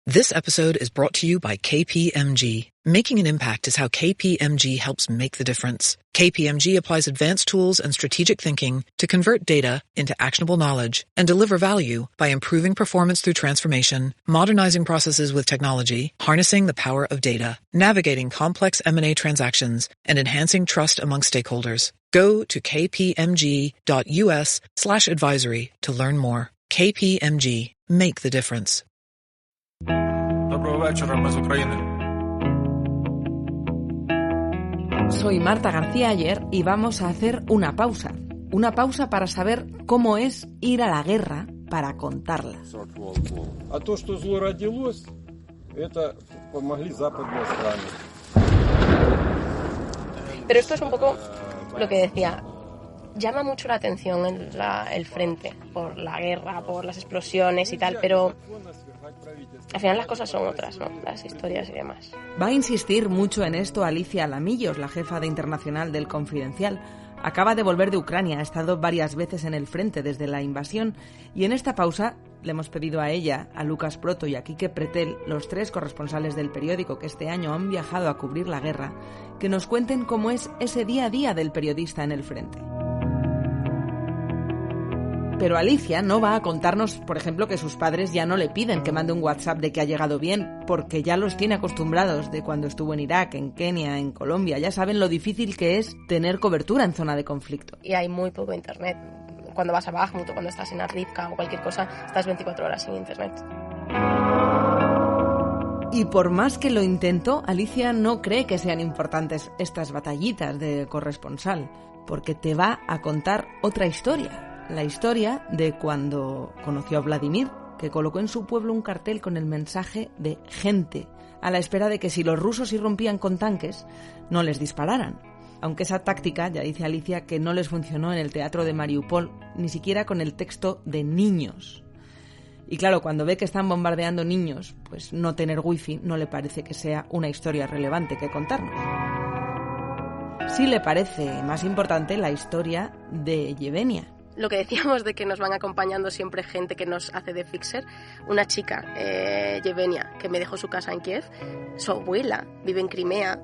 This episode is brought to you by KPMG. Making an impact is how KPMG helps make the difference. KPMG applies advanced tools and strategic thinking to convert data into actionable knowledge and deliver value by improving performance through transformation, modernizing processes with technology, harnessing the power of data, navigating complex M&A transactions, and enhancing trust among stakeholders. Go to kpmg.us/advisory to learn more. KPMG. Make the difference. Доброго вечора, ми з України. Soy Marta García Ayer y vamos a hacer una pausa. Una pausa para saber cómo es ir a la guerra para contarla. А то, что зло родилось, это помогли западные страны. Pero esto es un poco lo que decía. Llama mucho la atención el frente por la guerra, por las explosiones y tal, pero al final las cosas son otras, ¿no? Las historias y demás. Va a insistir mucho en esto Alicia Lamillos, la jefa de internacional del Confidencial. Acaba de volver de Ucrania, ha estado varias veces en el frente desde la invasión y en esta pausa le hemos pedido a ella, a Lucas Proto y a Quique Pretel, los tres corresponsales del periódico que este año han viajado a cubrir la guerra, que nos cuenten cómo es ese día a día del periodista en el frente. Pero Alicia no va a contarnos, por ejemplo, que sus padres ya no le piden que mande un WhatsApp de que ha llegado bien, porque ya los tiene acostumbrados de cuando estuvo en Irak, en Kenia, en Colombia. Ya saben lo difícil que es tener cobertura en zona de conflicto. Y hay muy poco internet. Cuando vas a Bakhmut o cuando estás en Avdiivka o cualquier cosa, estás 24 horas sin internet. Y por más que lo intentó, Alicia no cree que sean importantes estas batallitas de corresponsal, porque te va a contar otra historia. La historia de cuando conoció a Vladimir, que colocó en su pueblo un cartel con el mensaje de gente, a la espera de que si los rusos irrumpían con tanques, no les dispararan. Aunque esa táctica, ya dice Alicia, que no les funcionó en el teatro de Mariupol, ni siquiera con el texto de niños. Y claro, cuando ve que están bombardeando niños, pues no tener wifi no le parece que sea una historia relevante que contarnos. Sí le parece más importante la historia de Yevenia. Lo que decíamos de que nos van acompañando siempre gente que nos hace de fixer. Una chica, Yevenia, que me dejó su casa en Kiev, su abuela vive en Crimea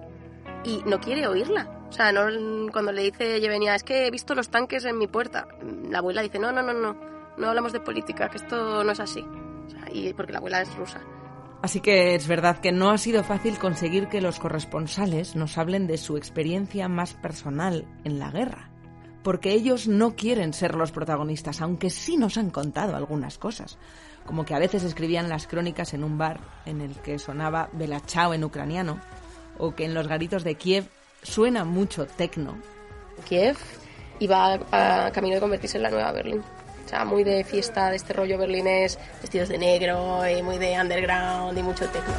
y no quiere oírla. O sea, no, cuando le dice Yevenia, es que he visto los tanques en mi puerta, la abuela dice, no hablamos de política, que esto no es así. O sea, y porque la abuela es rusa. Así que es verdad que no ha sido fácil conseguir que los corresponsales nos hablen de su experiencia más personal en la guerra. Porque ellos no quieren ser los protagonistas, aunque sí nos han contado algunas cosas. Como que a veces escribían las crónicas en un bar en el que sonaba Bella Ciao en ucraniano, o que en los garitos de Kiev suena mucho tecno. Kiev iba a camino de convertirse en la nueva Berlín. O sea, muy de fiesta de este rollo berlinés, vestidos de negro y muy de underground y mucho tecno.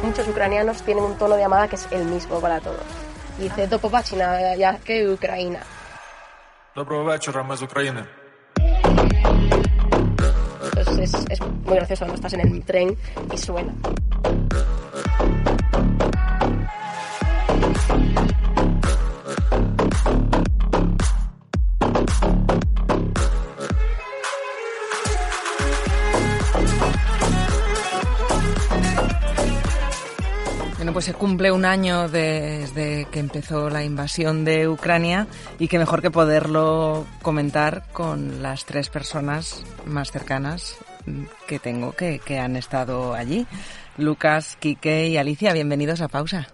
Muchos ucranianos tienen un tono de llamada que es el mismo para todos. Y dice, до побачення, я Україна. Доброго вечора, ми з України. Entonces es muy gracioso, ¿no? Estás en el tren y suena. Bueno, pues se cumple un año desde que empezó la invasión de Ucrania y qué mejor que poderlo comentar con las tres personas más cercanas que tengo que han estado allí. Lucas, Quique y Alicia, bienvenidos a Pausa.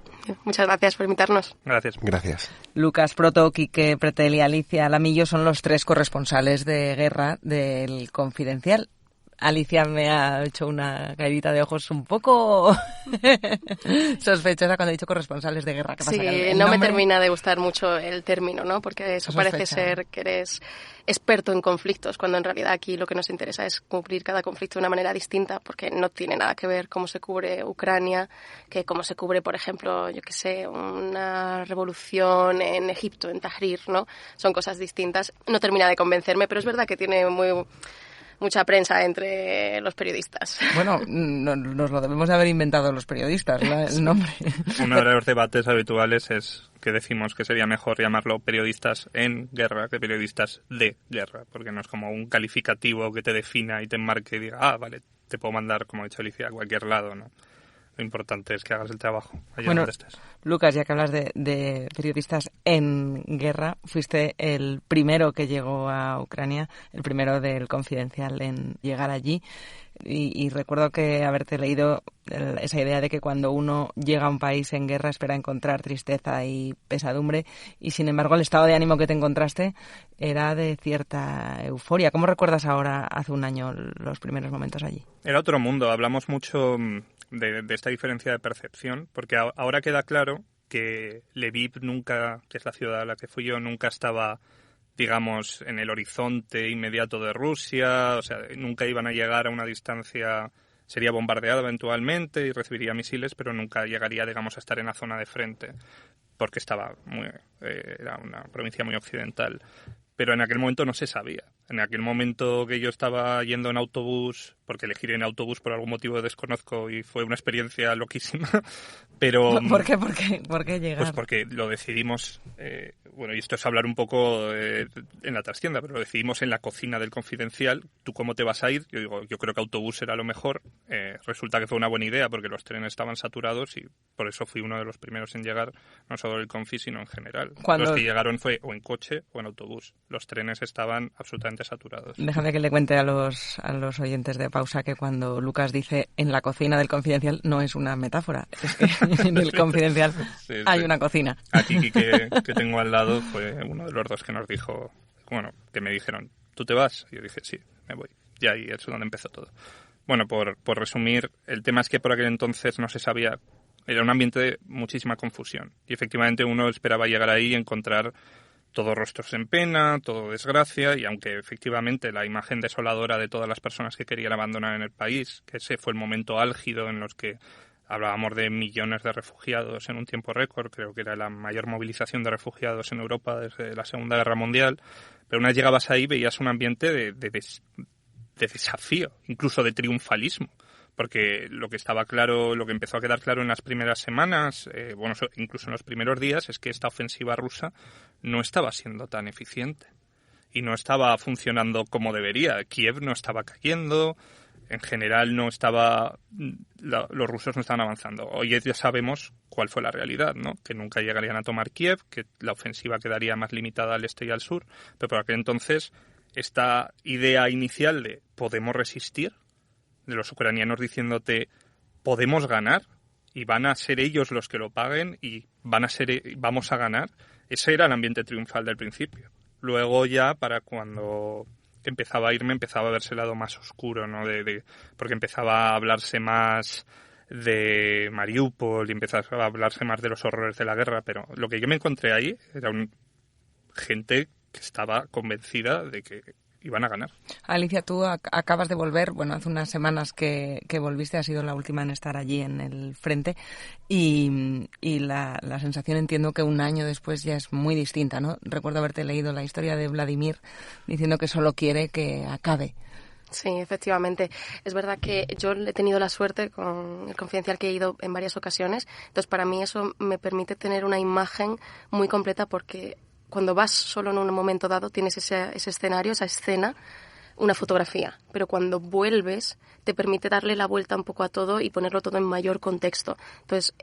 Muchas gracias por invitarnos. Gracias. Lucas Proto, Quique Pretel y Alicia Lamillos son los tres corresponsales de guerra del Confidencial. Alicia me ha hecho una caerita de ojos un poco sospechosa cuando he dicho corresponsales de guerra. ¿Qué pasa? Sí, no me termina de gustar mucho el término, ¿no? Porque eso parece ser que eres experto en conflictos, cuando en realidad aquí lo que nos interesa es cubrir cada conflicto de una manera distinta, porque no tiene nada que ver cómo se cubre Ucrania, que cómo se cubre, por ejemplo, yo qué sé, una revolución en Egipto, en Tahrir, ¿no? Son cosas distintas. No termina de convencerme, pero es verdad que tiene mucha prensa entre los periodistas. Bueno, nos lo debemos de haber inventado los periodistas, el nombre. Uno de los debates habituales es que decimos que sería mejor llamarlo periodistas en guerra que periodistas de guerra, porque no es como un calificativo que te defina y te enmarque y diga, vale, te puedo mandar, como ha dicho Alicia, a cualquier lado, ¿no? Lo importante es que hagas el trabajo allá bueno, donde estés. Lucas, ya que hablas de periodistas en guerra, fuiste el primero que llegó a Ucrania, el primero del Confidencial en llegar allí. Y recuerdo que haberte leído esa idea de que cuando uno llega a un país en guerra espera encontrar tristeza y pesadumbre, y sin embargo el estado de ánimo que te encontraste era de cierta euforia. ¿Cómo recuerdas ahora, hace un año, los primeros momentos allí? Era otro mundo. Hablamos mucho de esta diferencia de percepción, porque ahora queda claro que Lviv nunca, que es la ciudad a la que fui yo, nunca estaba, digamos, en el horizonte inmediato de Rusia, o sea, nunca iban a llegar a una distancia, sería bombardeado eventualmente y recibiría misiles, pero nunca llegaría, digamos, a estar en la zona de frente, porque era una provincia muy occidental. Pero en aquel momento no se sabía. En aquel momento que yo estaba yendo en autobús, porque elegí ir en autobús por algún motivo desconozco y fue una experiencia loquísima, pero... ¿Por qué? ¿Por qué llegar? Pues porque lo decidimos, y esto es hablar un poco en la trastienda, pero lo decidimos en la cocina del Confidencial. ¿Tú cómo te vas a ir? Yo digo, yo creo que autobús era lo mejor. Resulta que fue una buena idea porque los trenes estaban saturados y por eso fui uno de los primeros en llegar, no solo el Confi, sino en general. Los que llegaron fue o en coche o en autobús. Los trenes estaban absolutamente saturados. Déjame que le cuente a los oyentes de Pausa que cuando Lucas dice en la cocina del Confidencial no es una metáfora, es que en el Confidencial hay una cocina. Aquí que tengo al lado fue uno de los dos que nos dijo, que me dijeron, ¿tú te vas? Y yo dije, sí, me voy. Y ahí es donde empezó todo. Bueno, por resumir, el tema es que por aquel entonces no se sabía, era un ambiente de muchísima confusión. Y efectivamente uno esperaba llegar ahí y encontrar todo rostros en pena, todo desgracia, y aunque efectivamente la imagen desoladora de todas las personas que querían abandonar en el país, que ese fue el momento álgido en los que hablábamos de millones de refugiados en un tiempo récord, creo que era la mayor movilización de refugiados en Europa desde la Segunda Guerra Mundial, pero una vez llegabas ahí veías un ambiente de desafío, incluso de triunfalismo. Porque lo que estaba claro, lo que empezó a quedar claro en las primeras semanas, incluso en los primeros días, es que esta ofensiva rusa no estaba siendo tan eficiente y no estaba funcionando como debería. Kiev no estaba cayendo, en general los rusos no estaban avanzando. Hoy ya sabemos cuál fue la realidad, ¿no? Que nunca llegarían a tomar Kiev, que la ofensiva quedaría más limitada al este y al sur, pero por aquel entonces esta idea inicial de podemos resistir, de los ucranianos diciéndote podemos ganar y van a ser ellos los que lo paguen y vamos a ganar, ese era el ambiente triunfal del principio. Luego ya, para cuando empezaba a verse el lado más oscuro, ¿no? Porque empezaba a hablarse más de Mariupol y empezaba a hablarse más de los horrores de la guerra, pero lo que yo me encontré ahí era gente que estaba convencida de que iban a ganar. Alicia, tú acabas de volver, hace unas semanas que volviste, has sido la última en estar allí en el frente y la sensación, entiendo que un año después ya es muy distinta, ¿no? Recuerdo haberte leído la historia de Vladimir diciendo que solo quiere que acabe. Sí, efectivamente. Es verdad que yo he tenido la suerte con el Confidencial que he ido en varias ocasiones, entonces para mí eso me permite tener una imagen muy completa porque cuando vas solo en un momento dado tienes ese escenario, esa escena, una fotografía, pero cuando vuelves te permite darle la vuelta un poco a todo y ponerlo todo en mayor contexto. Entonces,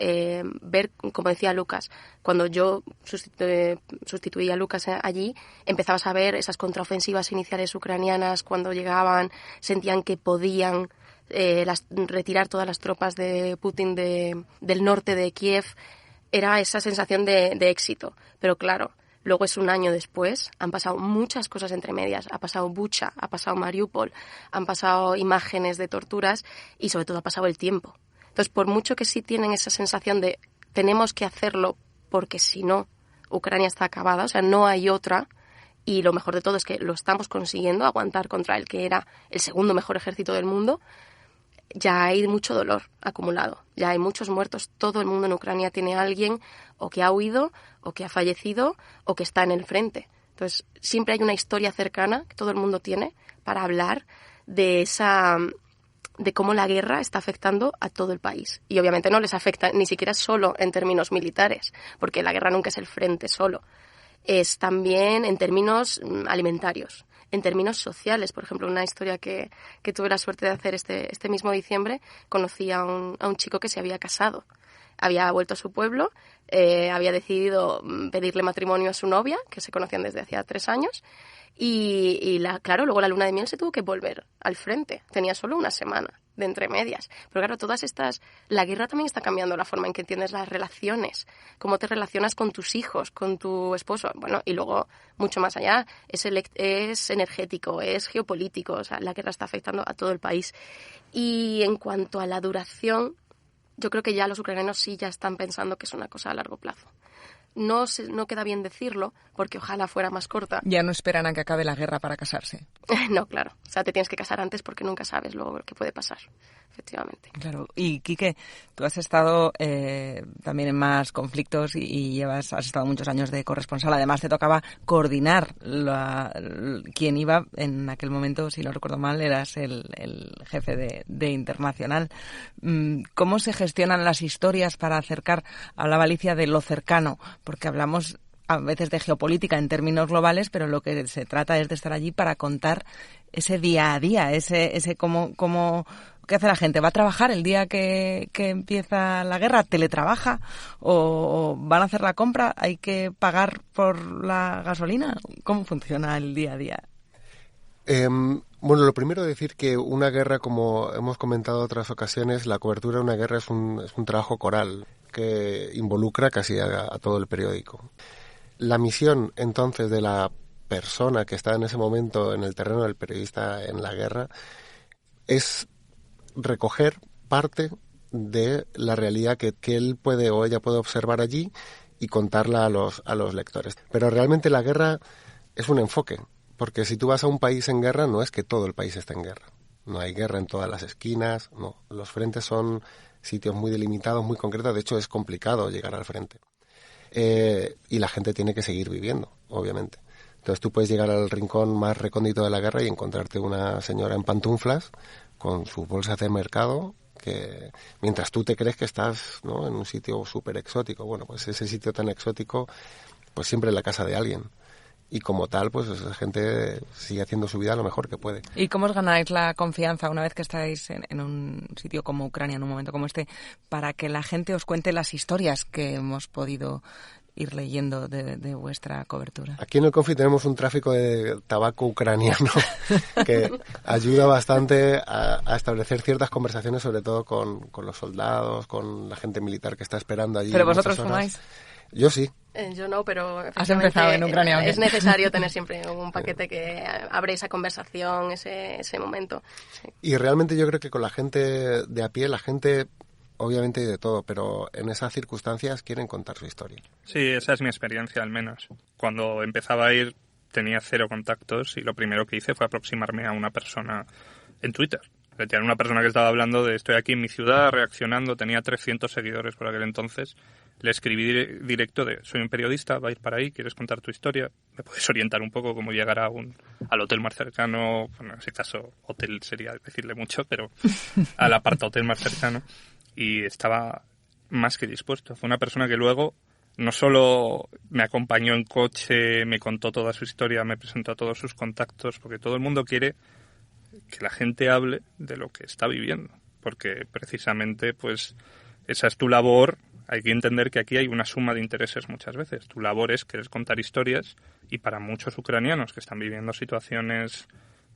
ver, como decía Lucas, cuando yo sustituí a Lucas allí, empezabas a ver esas contraofensivas iniciales ucranianas, cuando llegaban, sentían que podían retirar todas las tropas de Putin del norte de Kiev, era esa sensación de éxito, pero claro, luego es un año después, han pasado muchas cosas entre medias. Ha pasado Bucha, ha pasado Mariupol, han pasado imágenes de torturas y sobre todo ha pasado el tiempo. Entonces, por mucho que sí tienen esa sensación de tenemos que hacerlo porque si no, Ucrania está acabada, o sea, no hay otra. Y lo mejor de todo es que lo estamos consiguiendo aguantar contra el que era el segundo mejor ejército del mundo. Ya hay mucho dolor acumulado, ya hay muchos muertos. Todo el mundo en Ucrania tiene a alguien o que ha huido, o que ha fallecido, o que está en el frente. Entonces, siempre hay una historia cercana que todo el mundo tiene para hablar de cómo la guerra está afectando a todo el país. Y obviamente no les afecta ni siquiera solo en términos militares, porque la guerra nunca es el frente solo. Es también en términos alimentarios. en términos sociales. Por ejemplo, una historia que tuve la suerte de hacer este mismo diciembre, conocí a un chico que se había casado. Había vuelto a su pueblo, había decidido pedirle matrimonio a su novia, que se conocían desde hacía 3 años, y claro, luego la luna de miel se tuvo que volver al frente. Tenía solo una semana de entre medias. Pero claro, la guerra también está cambiando la forma en que entiendes las relaciones, cómo te relacionas con tus hijos, con tu esposo, bueno, y luego, mucho más allá, es energético, es geopolítico, o sea, la guerra está afectando a todo el país. Y en cuanto a la duración, yo creo que ya los ucranianos sí ya están pensando que es una cosa a largo plazo. No queda bien decirlo, porque ojalá fuera más corta. Ya no esperan a que acabe la guerra para casarse. No, claro. O sea, te tienes que casar antes porque nunca sabes luego qué puede pasar, efectivamente. Claro. Y, Quique, tú has estado también en más conflictos y has estado muchos años de corresponsal. Además, te tocaba coordinar quien iba en aquel momento, si no recuerdo mal, eras el jefe de Internacional. ¿Cómo se gestionan las historias para acercar? Hablaba Alicia de lo cercano, porque hablamos a veces de geopolítica en términos globales, pero lo que se trata es de estar allí para contar ese día a día, ese cómo ¿qué hace la gente? ¿Va a trabajar el día que empieza la guerra? ¿Teletrabaja? ¿O van a hacer la compra? ¿Hay que pagar por la gasolina? ¿Cómo funciona el día a día? Bueno, lo primero decir que una guerra, como hemos comentado en otras ocasiones, la cobertura de una guerra es un trabajo coral que involucra casi a todo el periódico. La misión, entonces, de la persona que está en ese momento en el terreno del periodista en la guerra es recoger parte de la realidad que él puede o ella puede observar allí y contarla a los lectores. Pero realmente la guerra es un enfoque, porque si tú vas a un país en guerra, no es que todo el país esté en guerra. No hay guerra en todas las esquinas, no. Los frentes son sitios muy delimitados, muy concretos. De hecho, es complicado llegar al frente. Y la gente tiene que seguir viviendo, obviamente. Entonces tú puedes llegar al rincón más recóndito de la guerra y encontrarte una señora en pantuflas con sus bolsas de mercado, que mientras tú te crees que estás, ¿no?, en un sitio súper exótico. Bueno, pues ese sitio tan exótico, pues siempre en la casa de alguien. Y como tal, pues esa gente sigue haciendo su vida lo mejor que puede. ¿Y cómo os ganáis la confianza una vez que estáis en un sitio como Ucrania, en un momento como este, para que la gente os cuente las historias que hemos podido ir leyendo de vuestra cobertura? Aquí en el Confi tenemos un tráfico de tabaco ucraniano que ayuda bastante a establecer ciertas conversaciones, sobre todo con los soldados, con la gente militar que está esperando allí. ¿Pero vosotros fumáis? Yo sí. Yo no, pero has empezado en Ucrania. Es necesario tener siempre un paquete que abre esa conversación, ese momento. Sí. Y realmente yo creo que con la gente de a pie, la gente obviamente hay de todo, pero en esas circunstancias quieren contar su historia. Sí, esa es mi experiencia al menos. Cuando empezaba a ir tenía 0 contactos y lo primero que hice fue aproximarme a una persona en Twitter. Tenía una persona que estaba hablando de estoy aquí en mi ciudad, reaccionando, tenía 300 seguidores por aquel entonces. Le escribí directo de soy un periodista, va a ir para ahí, ¿quieres contar tu historia? ¿Me puedes orientar un poco cómo llegar al hotel más cercano? Bueno, en ese caso, hotel sería decirle mucho, pero al apartahotel más cercano. Y estaba más que dispuesto. Fue una persona que luego no solo me acompañó en coche, me contó toda su historia, me presentó a todos sus contactos, porque todo el mundo quiere que la gente hable de lo que está viviendo, porque precisamente pues esa es tu labor. Hay que entender que aquí hay una suma de intereses muchas veces. Tu labor es querer contar historias y para muchos ucranianos que están viviendo situaciones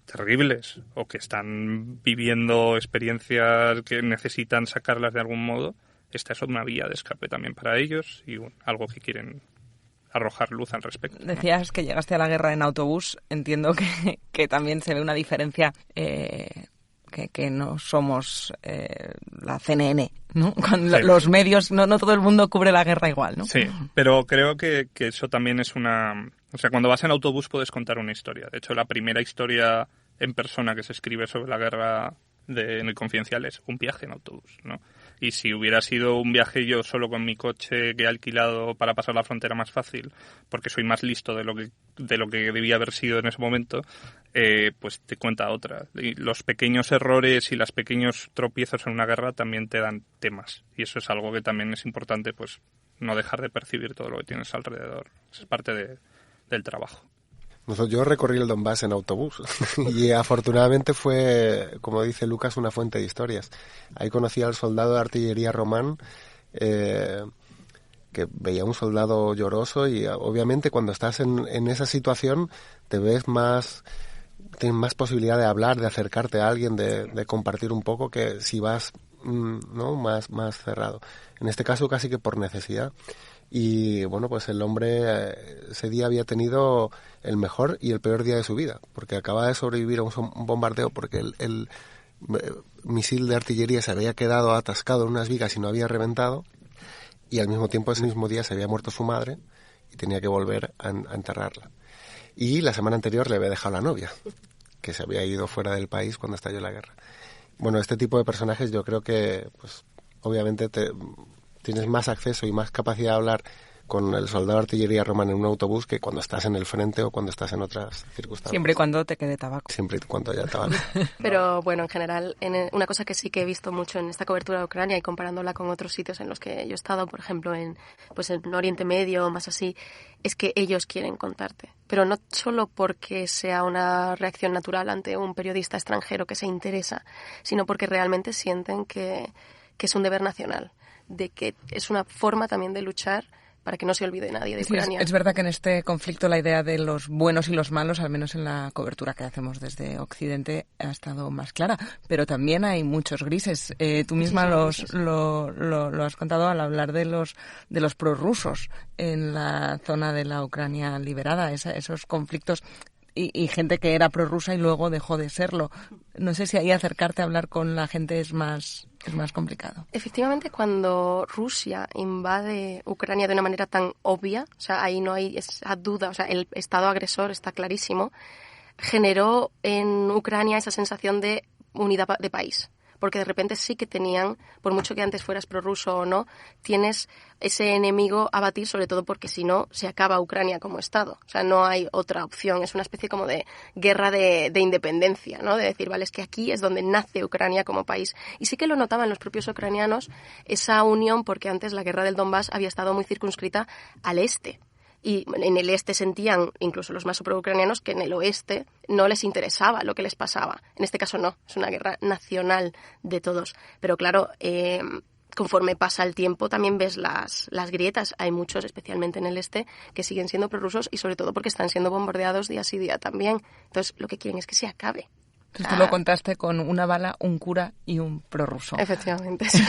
terribles o que están viviendo experiencias que necesitan sacarlas de algún modo, esta es una vía de escape también para ellos y algo que quieren arrojar luz al respecto, ¿no? Decías que llegaste a la guerra en autobús. Entiendo que también se ve una diferencia, que no somos la CNN, ¿no? Cuando sí. Los medios, no todo el mundo cubre la guerra igual, ¿no? Sí, pero creo que eso también es una... O sea, cuando vas en autobús puedes contar una historia. De hecho, la primera historia en persona que se escribe sobre la guerra en el Confidencial es un viaje en autobús, ¿no? Y si hubiera sido un viaje yo solo con mi coche que he alquilado para pasar la frontera más fácil, porque soy más listo de lo que debía haber sido en ese momento, pues te cuenta otra. Y los pequeños errores y los pequeños tropiezos en una guerra también te dan temas. Y eso es algo que también es importante, pues no dejar de percibir todo lo que tienes alrededor. Eso es parte del trabajo. Yo recorrí el Donbass en autobús y afortunadamente fue, como dice Lucas, una fuente de historias. Ahí conocí al soldado de artillería Román, que veía a un soldado lloroso y obviamente cuando estás en esa situación te ves más, tienes más posibilidad de hablar, de acercarte a alguien, de compartir un poco que si vas ¿no? más cerrado. En este caso casi que por necesidad. Y bueno, pues el hombre ese día había tenido el mejor y el peor día de su vida, porque acababa de sobrevivir a un bombardeo porque el misil de artillería se había quedado atascado en unas vigas y no había reventado, y al mismo tiempo ese mismo día se había muerto su madre y tenía que volver a enterrarla. Y la semana anterior le había dejado la novia, que se había ido fuera del país cuando estalló la guerra. Bueno, este tipo de personajes yo creo que, pues, obviamente tienes más acceso y más capacidad de hablar con el soldado de artillería Román en un autobús que cuando estás en el frente o cuando estás en otras circunstancias. Siempre y cuando te quede tabaco. Siempre y cuando haya tabaco. Pero bueno, en general, una cosa que sí que he visto mucho en esta cobertura de Ucrania y comparándola con otros sitios en los que yo he estado, por ejemplo, en Oriente Medio o más así, es que ellos quieren contarte. Pero no solo porque sea una reacción natural ante un periodista extranjero que se interesa, sino porque realmente sienten que es un deber nacional, de que es una forma también de luchar para que no se olvide nadie de Ucrania. Es verdad que en este conflicto la idea de los buenos y los malos, al menos en la cobertura que hacemos desde Occidente, ha estado más clara, pero también hay muchos grises. Tú misma lo has contado al hablar de los prorrusos en la zona de la Ucrania liberada, esos conflictos y gente que era prorrusa y luego dejó de serlo. No sé si ahí acercarte a hablar con la gente es más complicado. Efectivamente, cuando Rusia invade Ucrania de una manera tan obvia, o sea, ahí no hay esa duda, o sea, el Estado agresor está clarísimo, generó en Ucrania esa sensación de unidad de país. Porque de repente sí que tenían, por mucho que antes fueras prorruso o no, tienes ese enemigo a batir, sobre todo porque si no, se acaba Ucrania como Estado. O sea, no hay otra opción. Es una especie como de guerra de independencia, ¿no? De decir, vale, es que aquí es donde nace Ucrania como país. Y sí que lo notaban los propios ucranianos, esa unión, porque antes la guerra del Donbass había estado muy circunscrita al este. Y en el este sentían, incluso los más pro-ucranianos, que en el oeste no les interesaba lo que les pasaba. En este caso no, es una guerra nacional de todos. Pero claro, conforme pasa el tiempo también ves las grietas. Hay muchos, especialmente en el este, que siguen siendo prorrusos y sobre todo porque están siendo bombardeados día sí día también. Entonces lo que quieren es que se acabe. Entonces tú lo contaste con una bala, un cura y un prorruso. Efectivamente, sí.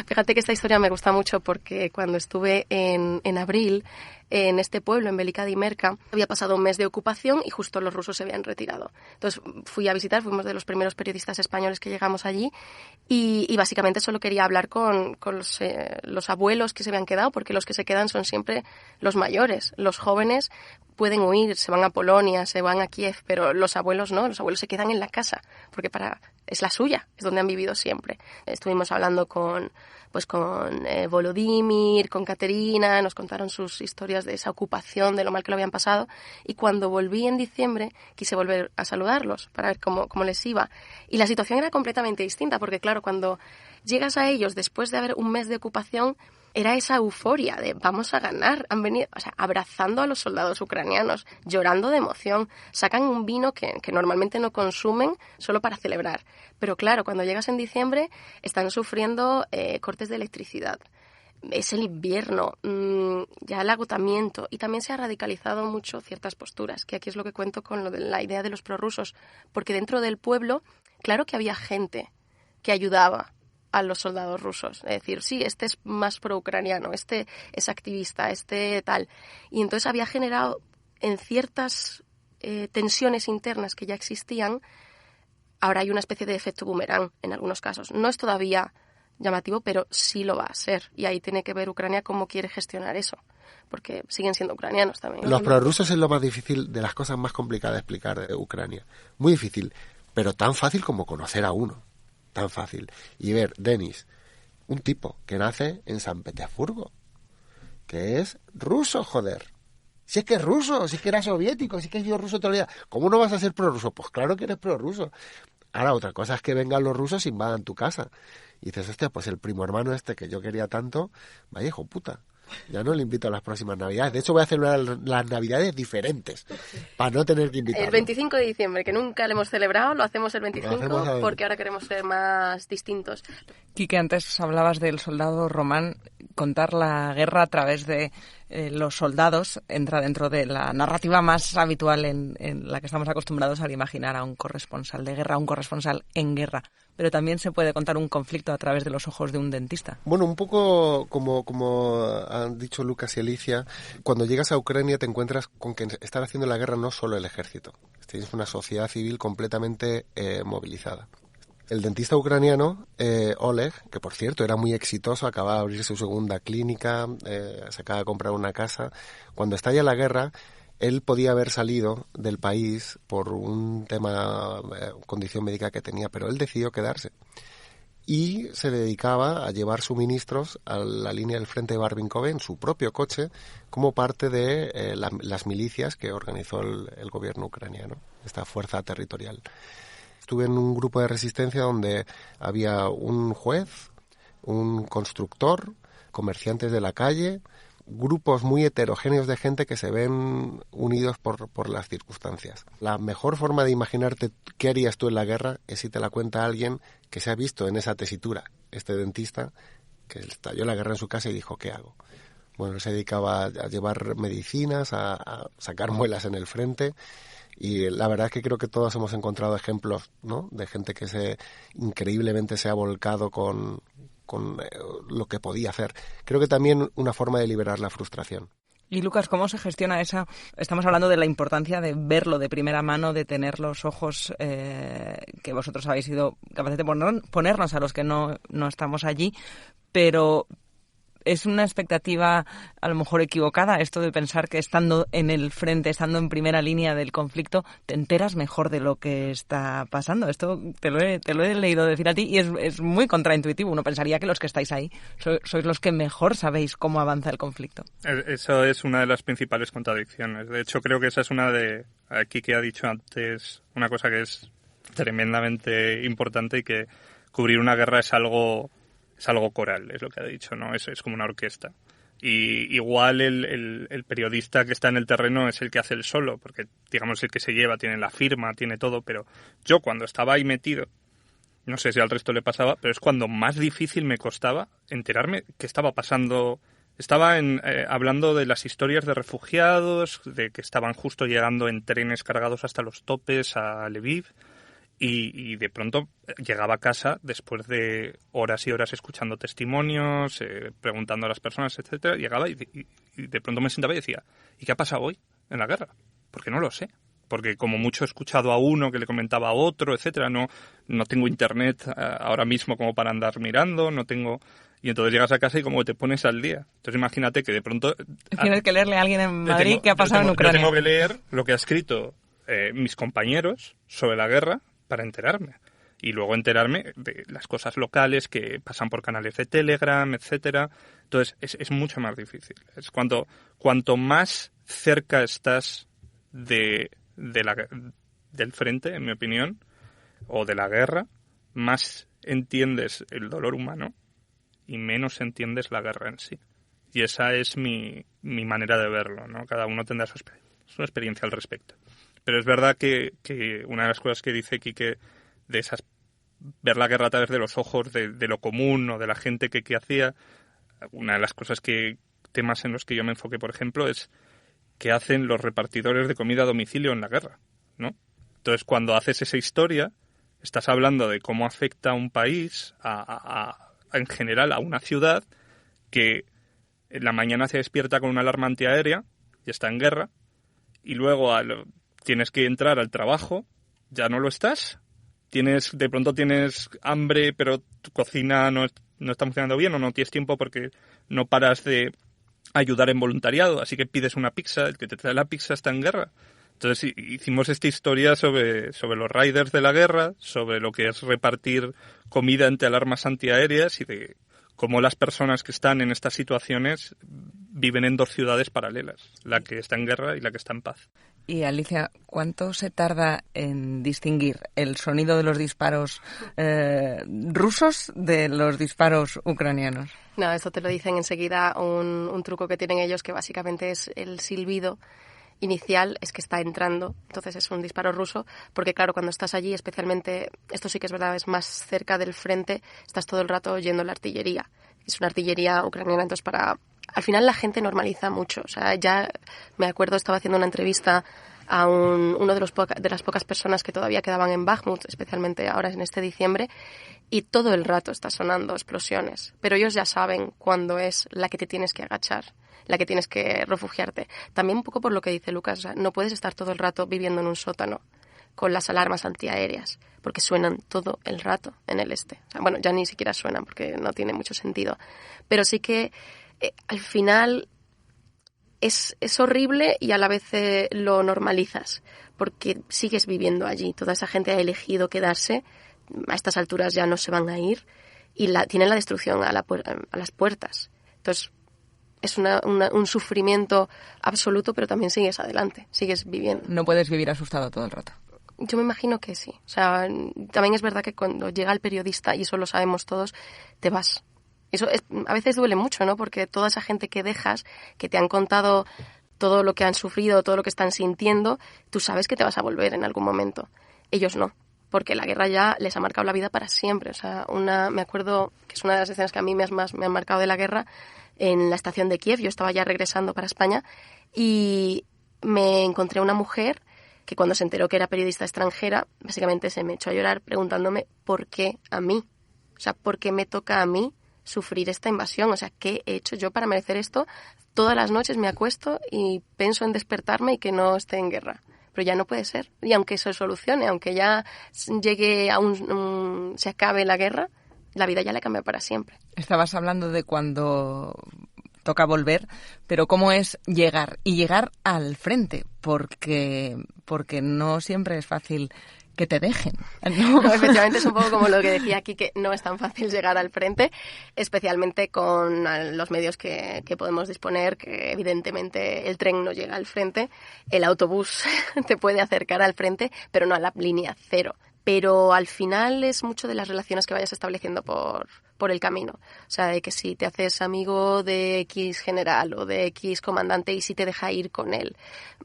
Fíjate que esta historia me gusta mucho porque cuando estuve en abril en este pueblo, en Velika Dimerka, había pasado un mes de ocupación y justo los rusos se habían retirado. Entonces fui a visitar, fuimos de los primeros periodistas españoles que llegamos allí y básicamente solo quería hablar con los abuelos que se habían quedado, porque los que se quedan son siempre los mayores. Los jóvenes pueden huir, se van a Polonia, se van a Kiev, pero los abuelos no, los abuelos se quedan en la casa, porque es la suya, es donde han vivido siempre. Estuvimos hablando con Volodymyr, con Katerina, nos contaron sus historias de esa ocupación, de lo mal que lo habían pasado, y cuando volví en diciembre quise volver a saludarlos para ver cómo les iba. Y la situación era completamente distinta, porque claro, cuando llegas a ellos después de haber un mes de ocupación, era esa euforia de vamos a ganar, han venido, o sea, abrazando a los soldados ucranianos, llorando de emoción, sacan un vino que normalmente no consumen solo para celebrar. Pero claro, cuando llegas en diciembre están sufriendo cortes de electricidad. Es el invierno, ya el agotamiento, y también se ha radicalizado mucho ciertas posturas, que aquí es lo que cuento con lo de la idea de los prorrusos, porque dentro del pueblo, claro que había gente que ayudaba a los soldados rusos, es decir, sí, este es más pro-ucraniano, este es activista, este tal, y entonces había generado en ciertas tensiones internas que ya existían, ahora hay una especie de efecto boomerang en algunos casos. No es todavía llamativo, pero sí lo va a ser, y ahí tiene que ver Ucrania cómo quiere gestionar eso, porque siguen siendo ucranianos también. Los prorrusos es lo más difícil, de las cosas más complicadas de explicar de Ucrania, muy difícil, pero tan fácil como conocer a uno. Tan fácil. Y ver, Denis, un tipo que nace en San Petersburgo, que es ruso, joder. Si es que es ruso, si es que era soviético, si es que es yo ruso toda la vida. ¿Cómo no vas a ser prorruso? Pues claro que eres prorruso. Ahora, otra cosa es que vengan los rusos e invadan tu casa. Y dices, hostia, pues el primo hermano este que yo quería tanto, vaya hijo puta. Ya no le invito a las próximas Navidades. De hecho, voy a celebrar las Navidades diferentes para no tener que invitarlo. El 25 de diciembre, que nunca le hemos celebrado, lo hacemos el 25 porque ahora queremos ser más distintos. Quique, antes hablabas del soldado román. Contar la guerra a través de los soldados entra dentro de la narrativa más habitual en la que estamos acostumbrados al imaginar a un corresponsal de guerra, a un corresponsal en guerra. Pero también se puede contar un conflicto a través de los ojos de un dentista. Bueno, un poco como han dicho Lucas y Alicia, cuando llegas a Ucrania te encuentras con que están haciendo la guerra no solo el ejército. Tienes una sociedad civil completamente movilizada. El dentista ucraniano, Oleg, que por cierto era muy exitoso, acababa de abrir su segunda clínica, se acaba de comprar una casa. Cuando estalla la guerra, él podía haber salido del país por un tema, condición médica que tenía, pero él decidió quedarse. Y se dedicaba a llevar suministros a la línea del frente de Barvinkove en su propio coche, como parte de las milicias que organizó el gobierno ucraniano, esta fuerza territorial. Estuve en un grupo de resistencia donde había un juez, un constructor, comerciantes de la calle, grupos muy heterogéneos de gente que se ven unidos por las circunstancias. La mejor forma de imaginarte qué harías tú en la guerra es si te la cuenta alguien que se ha visto en esa tesitura. Este dentista que estalló la guerra en su casa y dijo, ¿qué hago? Bueno, se dedicaba a llevar medicinas, a sacar muelas en el frente. Y la verdad es que creo que todos hemos encontrado ejemplos, ¿no?, de gente que increíblemente se ha volcado con lo que podía hacer. Creo que también una forma de liberar la frustración. Y Lucas, ¿cómo se gestiona esa? Estamos hablando de la importancia de verlo de primera mano, de tener los ojos que vosotros habéis sido capaces de ponernos a los que no estamos allí, pero ¿es una expectativa a lo mejor equivocada esto de pensar que estando en el frente, estando en primera línea del conflicto, te enteras mejor de lo que está pasando? Esto te lo he leído decir a ti y es muy contraintuitivo. Uno pensaría que los que estáis ahí sois los que mejor sabéis cómo avanza el conflicto. Eso es una de las principales contradicciones. De hecho, creo que esa es una de... Aquí que ha dicho antes una cosa que es tremendamente importante y que cubrir una guerra es algo coral, es lo que ha dicho, ¿no? Es como una orquesta. Y igual el periodista que está en el terreno es el que hace el solo, porque digamos el que se lleva, tiene la firma, tiene todo, pero yo cuando estaba ahí metido, no sé si al resto le pasaba, pero es cuando más difícil me costaba enterarme qué estaba pasando. Estaba hablando de las historias de refugiados, de que estaban justo llegando en trenes cargados hasta los topes a Lviv, y de pronto llegaba a casa después de horas y horas escuchando testimonios, preguntando a las personas, etcétera. Llegaba y de pronto me sentaba y decía, ¿y qué ha pasado hoy en la guerra? Porque no lo sé. Porque como mucho he escuchado a uno que le comentaba a otro, etcétera. No tengo internet ahora mismo como para andar mirando, no tengo... Y entonces llegas a casa y como te pones al día. Entonces imagínate que de pronto... Tienes que leerle a alguien en Madrid qué ha pasado en Ucrania. Yo tengo que leer lo que ha escrito mis compañeros sobre la guerra para enterarme. Y luego enterarme de las cosas locales que pasan por canales de Telegram, etcétera. Entonces es mucho más difícil. Es cuanto más cerca estás del frente, en mi opinión, o de la guerra, más entiendes el dolor humano y menos entiendes la guerra en sí. Y esa es mi manera de verlo, ¿no? Cada uno tendrá su experiencia al respecto. Pero es verdad que una de las cosas que dice Quique de esas, ver la guerra a través de los ojos de lo común o de la gente que hacía, una de las temas en los que yo me enfoqué, por ejemplo, es que hacen los repartidores de comida a domicilio en la guerra, ¿no? Entonces, cuando haces esa historia, estás hablando de cómo afecta a un país, en general a una ciudad, que en la mañana se despierta con una alarma antiaérea y está en guerra, y luego tienes que entrar al trabajo, ya no lo estás, de pronto tienes hambre, pero tu cocina no está funcionando bien o no tienes tiempo porque no paras de ayudar en voluntariado, así que pides una pizza, el que te trae la pizza está en guerra. Entonces hicimos esta historia sobre los riders de la guerra, sobre lo que es repartir comida entre alarmas antiaéreas y de cómo las personas que están en estas situaciones viven en dos ciudades paralelas, la que está en guerra y la que está en paz. Y Alicia, ¿cuánto se tarda en distinguir el sonido de los disparos rusos de los disparos ucranianos? No, esto te lo dicen enseguida. Un truco que tienen ellos, que básicamente es el silbido inicial, es que está entrando, entonces es un disparo ruso, porque claro, cuando estás allí, especialmente, esto sí que es verdad, es más cerca del frente, estás todo el rato oyendo la artillería. Es una artillería ucraniana, entonces al final la gente normaliza mucho. O sea, ya me acuerdo, estaba haciendo una entrevista a uno de las pocas personas que todavía quedaban en Bakhmut, especialmente ahora en este diciembre, y todo el rato está sonando explosiones. Pero ellos ya saben cuándo es la que te tienes que agachar, la que tienes que refugiarte. También un poco por lo que dice Lucas, o sea, no puedes estar todo el rato viviendo en un sótano con las alarmas antiaéreas, porque suenan todo el rato en el este. O sea, bueno, ya ni siquiera suenan porque no tiene mucho sentido. Pero sí que al final es horrible y a la vez lo normalizas, porque sigues viviendo allí. Toda esa gente ha elegido quedarse, a estas alturas ya no se van a ir, y tienen la destrucción a las puertas. Entonces, es un sufrimiento absoluto, pero también sigues adelante, sigues viviendo. No puedes vivir asustado todo el rato. Yo me imagino que sí. O sea, también es verdad que cuando llega el periodista, y eso lo sabemos todos, te vas. Eso a veces duele mucho, ¿no? Porque toda esa gente que dejas, que te han contado todo lo que han sufrido, todo lo que están sintiendo, tú sabes que te vas a volver en algún momento. Ellos no, porque la guerra ya les ha marcado la vida para siempre. O sea, me acuerdo que es una de las escenas que a mí me han marcado de la guerra, en la estación de Kiev. Yo estaba ya regresando para España y me encontré una mujer que cuando se enteró que era periodista extranjera, básicamente se me echó a llorar preguntándome por qué a mí. O sea, ¿por qué me toca a mí sufrir esta invasión? O sea, ¿qué he hecho yo para merecer esto? Todas las noches me acuesto y pienso en despertarme y que no esté en guerra. Pero ya no puede ser. Y aunque se solucione, aunque ya llegue a se acabe la guerra, la vida ya le cambia para siempre. Estabas hablando de cuando toca volver, pero ¿cómo es llegar? Y llegar al frente, porque no siempre es fácil que te dejen, ¿no? No, efectivamente es un poco como lo que decía aquí, que no es tan fácil llegar al frente, especialmente con los medios que podemos disponer, que evidentemente el tren no llega al frente, el autobús te puede acercar al frente, pero no a la línea cero. Pero al final es mucho de las relaciones que vayas estableciendo por el camino. O sea, de que si te haces amigo de X general o de X comandante y si te deja ir con él.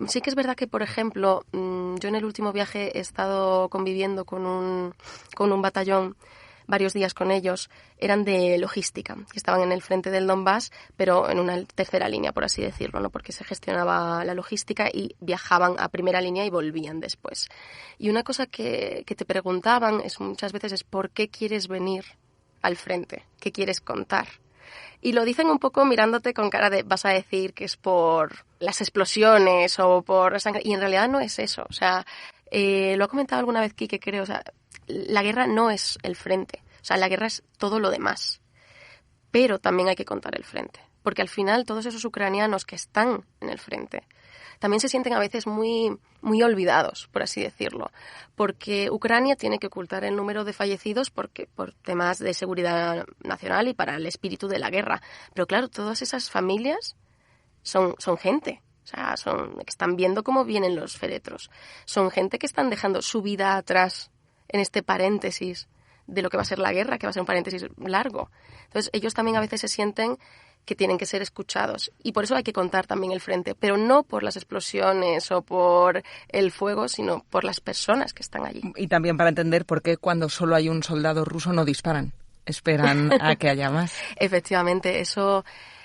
Sí que es verdad que, por ejemplo, yo en el último viaje he estado conviviendo con un batallón varios días con ellos. Eran de logística, que estaban en el frente del Donbass, pero en una tercera línea, por así decirlo, ¿no? Porque se gestionaba la logística y viajaban a primera línea y volvían después. Y una cosa que te preguntaban muchas veces es ¿por qué quieres venir al frente? ¿Qué quieres contar? Y lo dicen un poco mirándote con cara de vas a decir que es por las explosiones o por la sangre, y en realidad no es eso. O sea, lo ha comentado alguna vez Quique, creo, o sea, la guerra no es el frente, o sea, la guerra es todo lo demás, pero también hay que contar el frente, porque al final todos esos ucranianos que están en el frente también se sienten a veces muy, muy olvidados, por así decirlo, porque Ucrania tiene que ocultar el número de fallecidos por temas de seguridad nacional y para el espíritu de la guerra, pero claro, todas esas familias son gente. O sea, que están viendo cómo vienen los féretros. Son gente que están dejando su vida atrás en este paréntesis de lo que va a ser la guerra, que va a ser un paréntesis largo. Entonces, ellos también a veces se sienten que tienen que ser escuchados. Y por eso hay que contar también el frente, pero no por las explosiones o por el fuego, sino por las personas que están allí. Y también para entender por qué cuando solo hay un soldado ruso no disparan, esperan a que haya más. Efectivamente, eso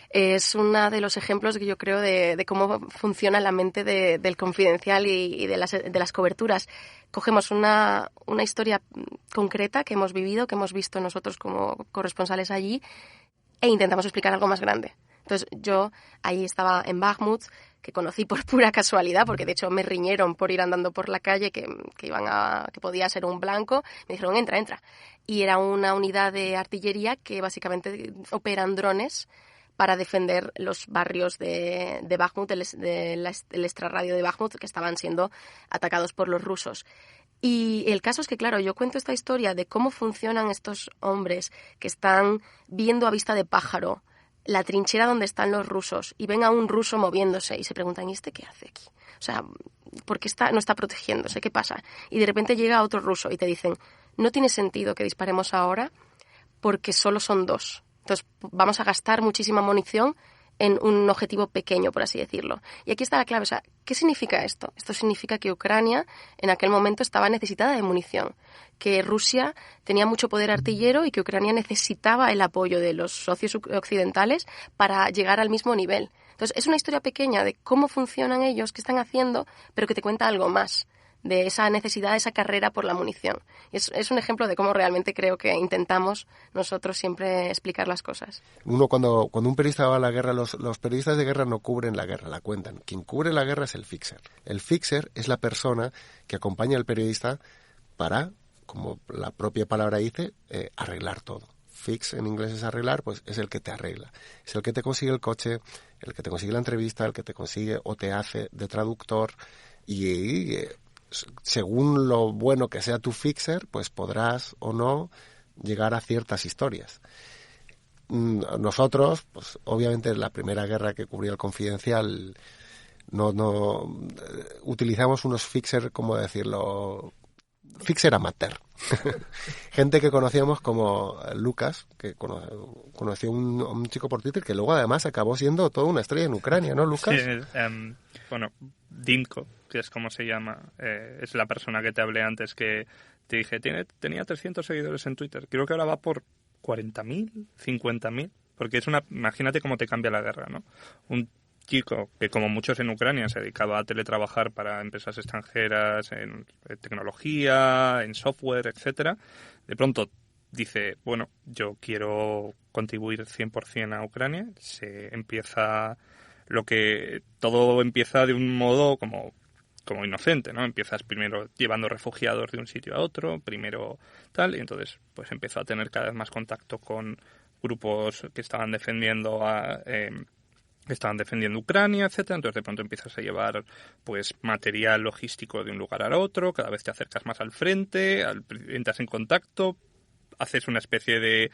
es uno de los ejemplos que yo creo de cómo funciona la mente del Confidencial y de las coberturas. Cogemos una historia concreta que hemos vivido, que hemos visto nosotros como corresponsales allí, e intentamos explicar algo más grande. Entonces yo ahí estaba en Bakhmut, que conocí por pura casualidad, porque de hecho me riñeron por ir andando por la calle, que podía ser un blanco. Me dijeron, entra. Y era una unidad de artillería que básicamente operan drones para defender los barrios de Bakhmut, el extrarradio de Bakhmut, que estaban siendo atacados por los rusos. Y el caso es que, claro, yo cuento esta historia de cómo funcionan estos hombres que están viendo a vista de pájaro la trinchera donde están los rusos y ven a un ruso moviéndose y se preguntan, ¿y este qué hace aquí? O sea, ¿por qué no está protegiéndose? ¿Qué pasa? Y de repente llega otro ruso y te dicen, no tiene sentido que disparemos ahora porque solo son 2. Entonces vamos a gastar muchísima munición en un objetivo pequeño, por así decirlo. Y aquí está la clave. O sea, ¿qué significa esto? Esto significa que Ucrania en aquel momento estaba necesitada de munición, que Rusia tenía mucho poder artillero y que Ucrania necesitaba el apoyo de los socios occidentales para llegar al mismo nivel. Entonces, es una historia pequeña de cómo funcionan ellos, qué están haciendo, pero que te cuenta algo más de esa necesidad, esa carrera por la munición. Es un ejemplo de cómo realmente creo que intentamos nosotros siempre explicar las cosas. Cuando un periodista va a la guerra, los periodistas de guerra no cubren la guerra, la cuentan. Quien cubre la guerra es el fixer. El fixer es la persona que acompaña al periodista para, como la propia palabra dice, arreglar todo. Fix en inglés es arreglar, pues es el que te arregla. Es el que te consigue el coche, el que te consigue la entrevista, el que te consigue o te hace de traductor y según lo bueno que sea tu fixer, pues podrás o no llegar a ciertas historias. Nosotros, pues obviamente en la primera guerra que cubría el Confidencial, no utilizamos unos fixer, ¿cómo decirlo? Fixer amateur. Gente que conocíamos como Lucas, que conoció un chico por Twitter que luego además acabó siendo toda una estrella en Ucrania, ¿no, Lucas? Sí, bueno, Dimko, que es como se llama, es la persona que te hablé antes, que te dije, tenía 300 seguidores en Twitter. Creo que ahora va por 40.000, 50.000, porque imagínate cómo te cambia la guerra, ¿no? Un chico que, como muchos en Ucrania, se dedicaba a teletrabajar para empresas extranjeras en tecnología, en software, etcétera, de pronto dice, bueno, yo quiero contribuir 100% a Ucrania. Todo empieza de un modo como inocente, ¿no? Empiezas primero llevando refugiados de un sitio a otro, primero tal, y entonces pues empezó a tener cada vez más contacto con grupos que estaban defendiendo Ucrania, etcétera. Entonces de pronto empiezas a llevar pues material logístico de un lugar al otro, cada vez te acercas más al frente, entras en contacto, haces una especie de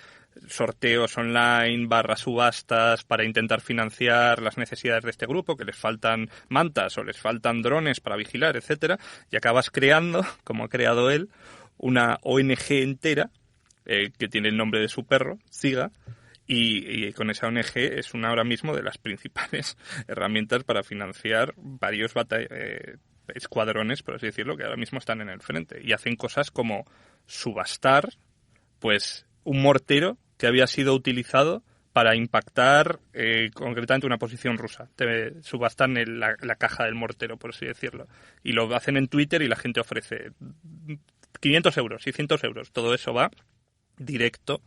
sorteos online, subastas para intentar financiar las necesidades de este grupo, que les faltan mantas o les faltan drones para vigilar, etcétera, y acabas creando, como ha creado él, una ONG entera que tiene el nombre de su perro, Ziga, y con esa ONG es una ahora mismo de las principales herramientas para financiar varios escuadrones, por así decirlo, que ahora mismo están en el frente, y hacen cosas como subastar pues un mortero que había sido utilizado para impactar concretamente una posición rusa. Te subastan la caja del mortero, por así decirlo. Y lo hacen en Twitter y la gente ofrece 500 euros, 600 euros. Todo eso va directo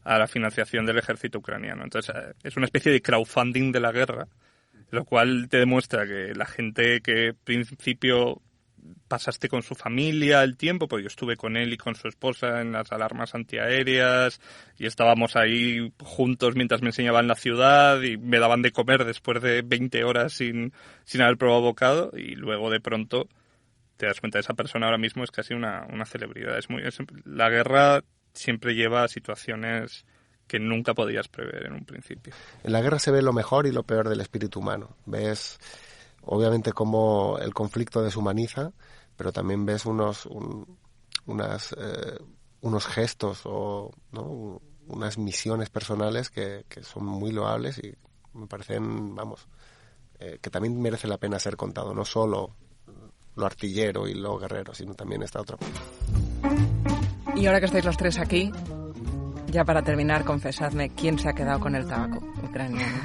a la financiación del ejército ucraniano. Entonces es una especie de crowdfunding de la guerra, lo cual te demuestra que la gente que al principio pasaste con su familia el tiempo, pues yo estuve con él y con su esposa en las alarmas antiaéreas y estábamos ahí juntos mientras me enseñaban la ciudad y me daban de comer después de 20 horas sin haber probado bocado, y luego de pronto te das cuenta de esa persona ahora mismo es casi una celebridad. La guerra siempre lleva a situaciones que nunca podías prever en un principio. En la guerra se ve lo mejor y lo peor del espíritu humano. Ves obviamente cómo el conflicto deshumaniza, pero también ves unos gestos o, ¿no?, unas misiones personales que son muy loables y me parecen, que también merece la pena ser contado, no solo lo artillero y lo guerrero, sino también esta otra parte. Y ahora que estáis los tres aquí, ya para terminar, confesadme, ¿quién se ha quedado con el tabaco ucraniano?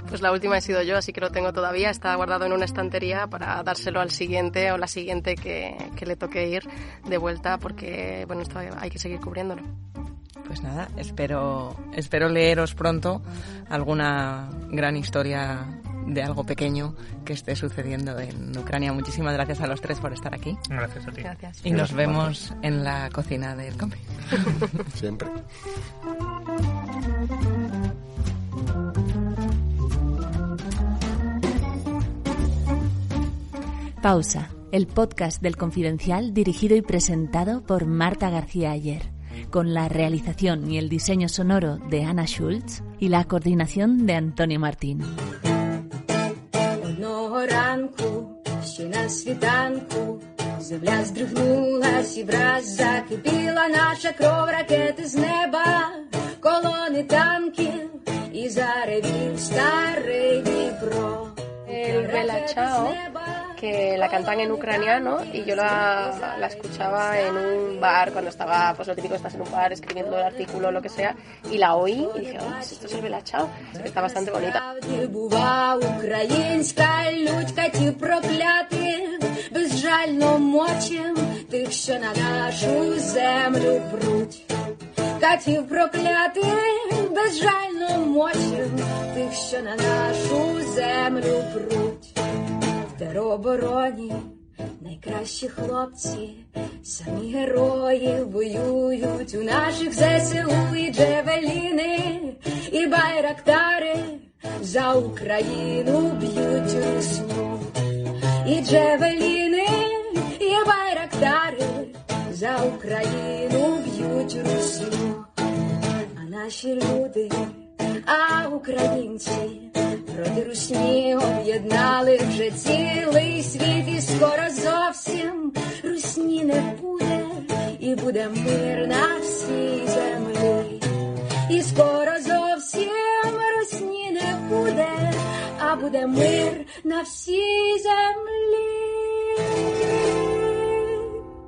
Pues la última he sido yo, así que lo tengo todavía. Está guardado en una estantería para dárselo al siguiente o la siguiente que le toque ir de vuelta, porque bueno, esto hay que seguir cubriéndolo. Pues nada, espero leeros pronto alguna gran historia de algo pequeño que esté sucediendo en Ucrania. Muchísimas gracias a los tres por estar aquí. Gracias a ti. Gracias. Y nos vemos en la cocina del Compi. Siempre. Pausa, el podcast del Confidencial dirigido y presentado por Marta García Ayer, con la realización y el diseño sonoro de Ana Schultz y la coordinación de Antonio Martín. Ще на світанку земля здригнулась і враз закипіла наша кров, ракети з неба, колони танків і заревів старий Дніпро. El Bella Ciao, que la cantan en ucraniano y yo la escuchaba en un bar cuando estaba, pues lo típico, estás en un bar escribiendo el artículo o lo que sea, y la oí y dije, oh, esto es el Bella Ciao, está bastante bonita. Бува українська лють, катів проклятих, безжально мочим тих, що на нашу землю пруть. Катів проклятих, безжально мочим тих, що на нашу землю пруть. В теробороні найкращі хлопці, самі герої воюють у наших ЗСУ і джевеліни, і байрактари за Україну б'ють русню. І джевеліни, і байрактари за Україну б'ють русню. А наші люди, а українці проти русні об'єднали вже цілий світ, і скоро зовсім русні не буде, і буде мир на всій землі. І скоро зовсім русні не буде, а буде мир на всій землі.